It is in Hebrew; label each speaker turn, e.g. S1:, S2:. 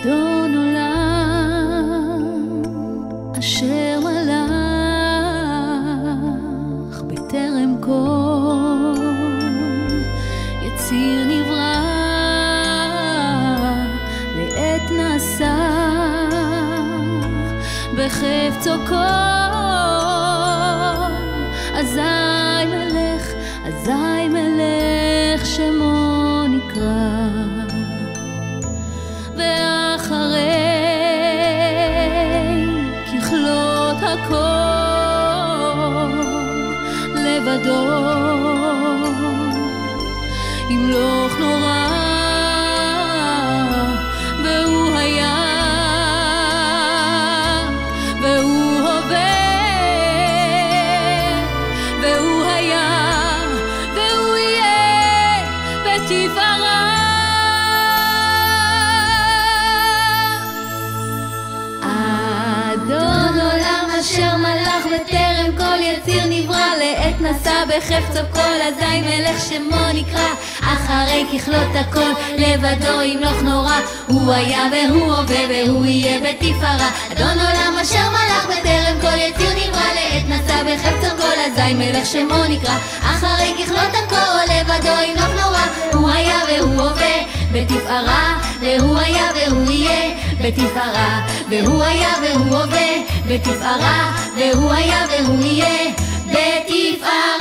S1: אדון עולם אשר מלך בטרם כל יציר נברא לעת נעשה בחפצו כל אזי מלך שמו נקרא ואחרי ככלות הכל לבדו ימלוך נורא והוא היה והוא הווה והוא היה והוא יהיה בתפארה. אדון עולם אשר מלך בטרם כל יציר נברא לעת נשא בחפצו כל אזי מלך שמו נקרא אחרי ככלות הכל לבדו ימלוך נורא הוא היה והוא הווה והוא יהיה בתפארה. אדון עולם אשר מלך בטרם כל יציר נברא לעת נשא בחפצו כל אזי מלך שמו נקרא אחרי ככלות הכל לבדו ימלוך נורא הוא היה והוא הווה בתפארה והוא היה והוא יהיה בתפארה והוא היה והוא הווה בתפארה והוא היה והוא יהיה בתפארה.